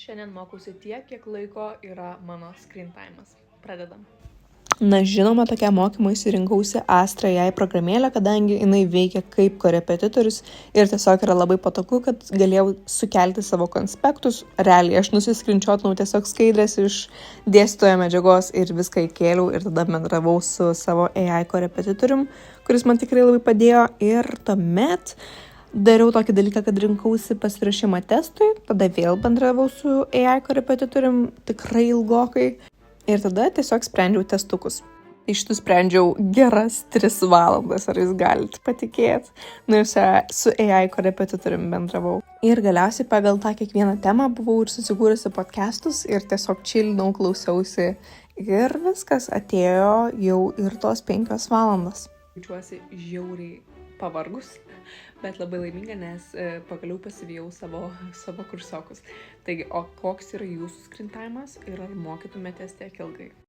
Šiandien mokausi tiek, kiek laiko yra mano screen time'as. Pradedam. Na žinoma, tokiam mokymuisi rinkausi Astra AI programėlę, kadangi jinai veikia kaip korepetitorius ir tiesiog yra labai patogu, kad galėjau sukelti savo konspektus. Realiai aš nusiskrinčiotinau tiesiog skaidrės iš dėstytojo medžiagos ir viską įkėliau ir tada bendravau su savo AI korepetitorium, kuris man tikrai labai padėjo. Ir tuomet dariau tokį dalyką, kad rinkausi pasiruošimą testui, tada vėl bendravau su AI korepetitorium tikrai ilgokai. Ir tada tiesiog sprendžiau testukus. Iš tų sprendžiau geras 3 valandas, ar jūs galite patikėti, nors su AI korepetitoriumi bendravau. Ir galiausiai pagal tą kiekvieną temą buvau ir susikūrusi podcastus ir tiesiog chillinau, klausiausi. Ir viskas, atėjo jau ir tos 5 valandas. Jaučiuosi žiauriai pavargus, bet labai laiminga, nes pagaliau pasivijau savo kursiokus. Taigi, o koks yra jūsų screen time'as ir ar mokytumėtės tiek ilgai?